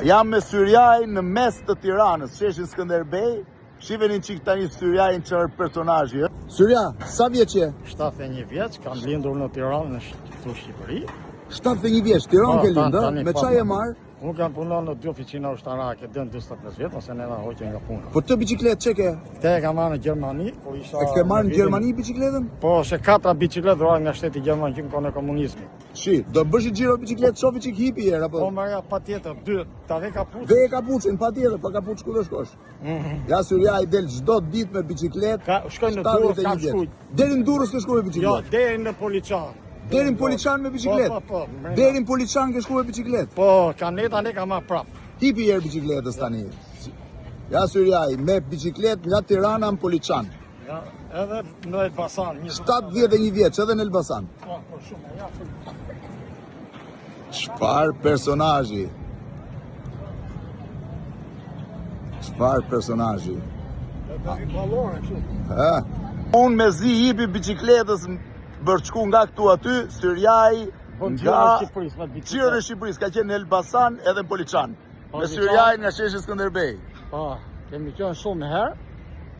Jam me Syriaj në mes të Tiranës, sheshin Skënderbej. Shiveni qik tani Syriajin çfarë personazhi. Syria, sa vjeç je? 71 vjeç, kam lindur në Tiranë, në Shqipëri. 71 vjeç, Tiranë ke lindë, me çfarë je marr? Unë kam punuar në 2 oficina ushtarake, dën 45 vjet, ose ne na hoqën nga puna. Po të bicikletë çe ke? Këtë e kam marrë në Gjermani, kur isha. E ke marrë në Gjermani bicikletën? Po, se 4 bicikletë dhurohen nga shteti gjerman që në kohën e komunizmit. Shi, do bësh xhiro bicikletë, shofi çik hipi herë apo? Po marrja patjetër, 2, ta ve kapuçin. Ve kapuçin patjetër, pa kapuç ku do shkosh? Ja Syria i del çdo ditë me bicikletë. Shkoj në Durrës, ka shkujt. Deri në Durrës ke shkuar me bicikletë? Jo, deri në Poliçan. Deri në Poliçan me bicikletë? Po. Deri në Poliçan ke shkuar me bicikletë? Po, kaneta ne kam marrë prap. Hipi herë bicikletës tani. Ja Syriaj, me bicikletë nga Tirana në Poliçan. Ja, edhe në Elbasan. 71 vjeç, edhe në Elbasan. Po, shumë, ja. Çfarë personazhi? Çfarë personazhi? Unë me zi hipi bicikletës bërçku nga këtu aty, Syriaj nga Xhiro e Shqipërisë, ka qenë në Elbasan edhe në Poliçan. Me Syriaj nga sheshi Skënderbej. Po, kemi qenë shumë herë.